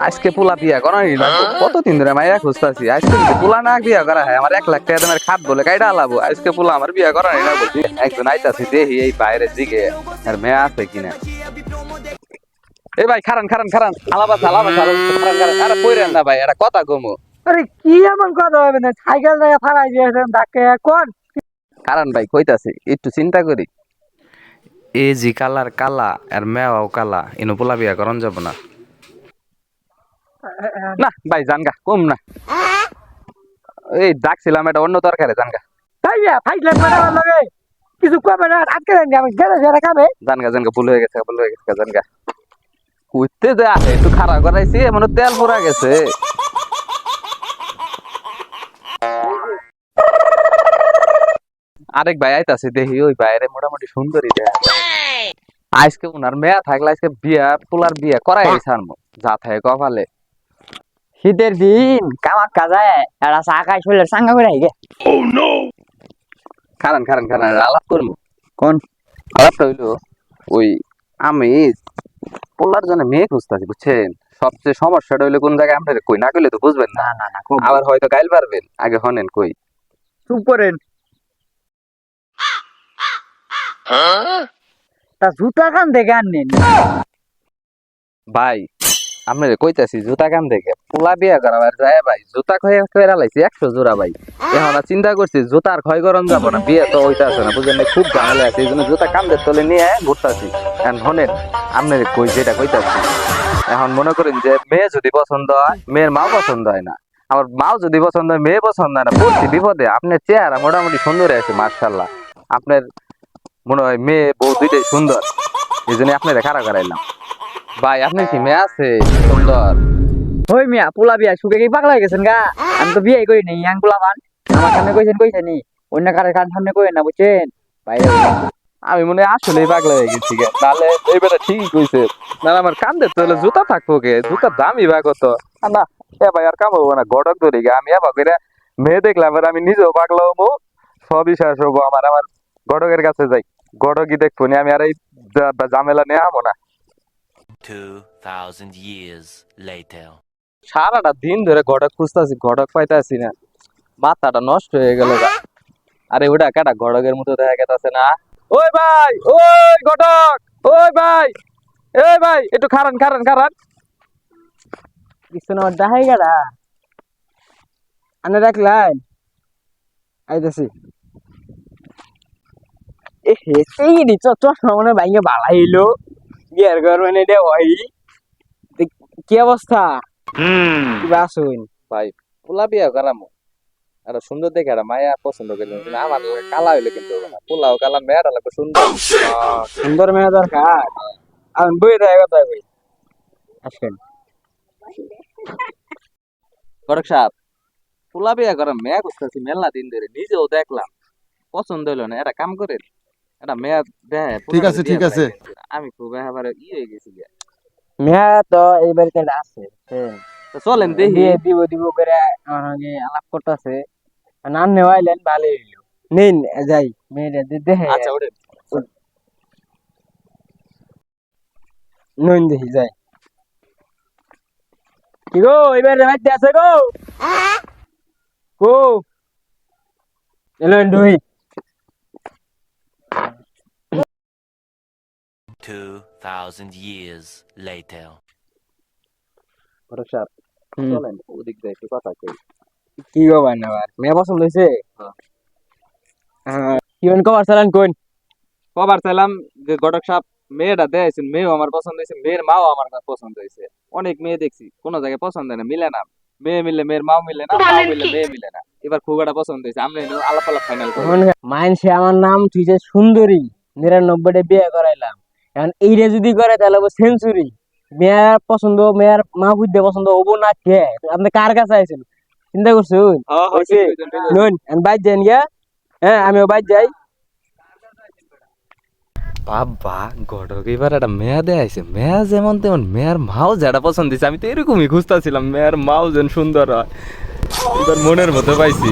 আজকে পোলা বিয়া করা কতদিন ধরে মাইয়া খুঁজতেছি আজকে যদি পোলা না বিয়া করা হয় আমার 1 লাখ টাকা তোমার খাত বলে কাইডা আলাবো আজকে পোলা আমার বিয়া করা না বলছি একজন আইতাছি দেখি এই বাইরের দিকে আর মেয়ে আছে কিনা এই ভাই খারান খারান খারান আলাবাস আলাবাস খারান খারান আরে কইরেন না ভাই এটা কথা কমু আরে কি এমন কথা হবে না সাইকেল জায়গা ফালাই দিয়েছেন ধাক্কে কোন কারণ ভাই কইতাছি একটু চিন্তা করি এ জি কালার কালা আর মেওয়াও কালা ইনো পোলা বিয়া করন যাব না। না ভাই জানগা কম না এই ডাকছিলাম এটা অন্য দরকারে জানগা তাই না ফাইলে মারা লাগে কিছু কবে না আটকে দেন আমি গেলে যারা খাবে জানগা জানগা ভুল হয়ে গেছে জানগা কইতে দে একটু খারাপ করাইছি এমন তেল পুরা গেছে আরেক ভাই আইতাছে দেখি ওই বাইরে মোটামুটি সুন্দরী দেখা আজকে উনার মেয়া থাকলে আজকে বিয়া পোলার বিয়া করাই ছাড়বো যা থাকে কপালে শীতের দিন কামাক কাজায় এরা চাকায় শরীরের সাঙ্গা করে আইগে খারান খারান খারান আলাপ করবো কোন আলাপটা হইলো ওই আমি পোলার জন্য মেয়ে খুঁজতেছি বুঝছেন সবচেয়ে সমস্যাটা হইলো কোন জায়গায় আপনার কই না কইলে তো বুঝবেন না না না আবার হয়তো গাইল পারবেন আগে হনেন কই চুপ করেন তা জুতা কান দেখে আনেন ভাই আপনার কইতাছি জুতা কান দেখে পোলা বিয়া করাবার যায় ভাই জুতা ক্ষয় করে লাইছি 100 জোড়া ভাই এখন আর চিন্তা করছি জুতার ক্ষয় করন যাবো না বিয়ে তো ওইটা আছে না বুঝলেন খুব ঝামেলা আছে এই জন্য জুতা কান্দের তলে নিয়ে ঘুরতাছি এখন হনেন আপনার কই যেটা কইতাছি এখন মনে করেন যে মেয়ে যদি পছন্দ হয় মেয়ের মাও পছন্দ হয় না আমার মাও যদি পছন্দ হয় মেয়ে পছন্দ হয় না পড়ছি বিপদে আপনার চেহারা মোটামুটি সুন্দর আছে মার্শাল্লাহ আপনার মনে হয় মেয়ে বউ দুইটাই সুন্দর এই জন্য আপনার খারাপ করাইলাম ভাই আপনার কি মেয়ে আছে সুন্দর ওই মিয়া পোলা বিয়া সুখে কি পাগলা হয়ে গেছেন গা আমি তো বিয়ে করি নাই ইয়াং পোলা পান আমার সামনে কইছেন নি অন্য কারের কান সামনে কইেন না বুঝছেন বাইরে আমি মনে হয় আসলেই পাগলা হয়ে গেছি গে তাহলে এইবারে ঠিকই কইছে না আমার কান্দে তাহলে জুতা থাকবো গে জুতা দামই বা কত না এ ভাই আর কাম হবো না গডক ধরি গে আমি এবার করে মেয়ে দেখলাম আর আমি নিজেও পাগলা হবো সবই শেষ হবো আমার গডকের কাছে যাই গডকই দেখবো নি আমি আর এই ঝামেলা নিয়ে আমো না 2000 years later. সারাটা দিন ধরে গডক খুঁজতেছি গডক পাইতেছি না মাথাটা নষ্ট হয়ে গেল আরে ওটা কাটা গডকের মতো দেখা গেছে না ওই ভাই ওই গডক ওই ভাই এই ভাই একটু খারান খারান খারান কিছু না দেখাই গেলা আনে রাখলাই আইতাছি এ হেসেই দি চশমা মনে ভাইঙ্গে বালাইলো বিয়ার ঘর মানে দে ওই কি অবস্থা কিবা আসুন ভাই পোলা বিয়া করামো আর সুন্দর দেখে আর মায়া পছন্দ করলেন কিন্তু আমার কালা হইলে কিন্তু হবে না পোলাও কালা মেয়েটা লাগবে সুন্দর সুন্দর মেয়ে দরকার আমি বই দেয় কথা কই আসেন গডক সাহেব পোলা বিয়া করা মেয়া খুঁজতেছি মেলা দিন ধরে নিজেও দেখলাম পছন্দ হইলো না এটা কাম করেন এটা মেয়া দেয় ঠিক আছে আমি খুব একেবারে হয়ে গেছি মেয়া তো এই বাড়িতে আছে তো চলেন দেখি দিব করে আমার আগে আলাপ করতেছে নাম নেওয়াইলেন ভালো হইলো নিন যাই মেয়েটা দেখে আচ্ছা ওরে নুন দেখি যাই কি গো এবার মাইতে আছে গো গো এলো দুই 2000 years later. গডক সাহেব চলেন ওদিক দিয়ে একটু কথা কই কি গো বানাবার মেয়ে পছন্দ হয়েছে হ্যাঁ। কি কবার চালান কোন কবার চাইলাম যে গডক সাহেব মেয়েটা দেখছেন মেয়েও আমার পছন্দ হয়েছে মেয়ের মাও আমার পছন্দ হয়েছে অনেক মেয়ে দেখছি কোনো জায়গায় পছন্দ হয় না মিলে না মেয়ে মিললে মেয়ের মাও মিলে না মাও মিললে মেয়ে মিলে না এবার খুব একটা পছন্দ হয়েছে আমরা আলাপ আলাপ ফাইনাল করবো মানসে আমার নাম তুই যে সুন্দরী 99টা বিয়ে করাইলাম এখন এইটা যদি করে তাহলে সেঞ্চুরি মেয়ের পছন্দ মেয়ের মা বুঝতে পছন্দ হবো না কে আপনি কার কাছে আইছেন চিন্তা করছুন বাইর যান গিয়া হ্যাঁ আমিও বাইর যাই বাবা গডক এবার একটা মেয়া দেয়াইছে মেয়া যেমন তেমন মেয়ের মাও যেটা পছন্দ দিছে আমি তো এরকমই খুঁজতেছিলাম মেয়ের মাও যেন সুন্দর হয় এবার মনের মতো পাইছি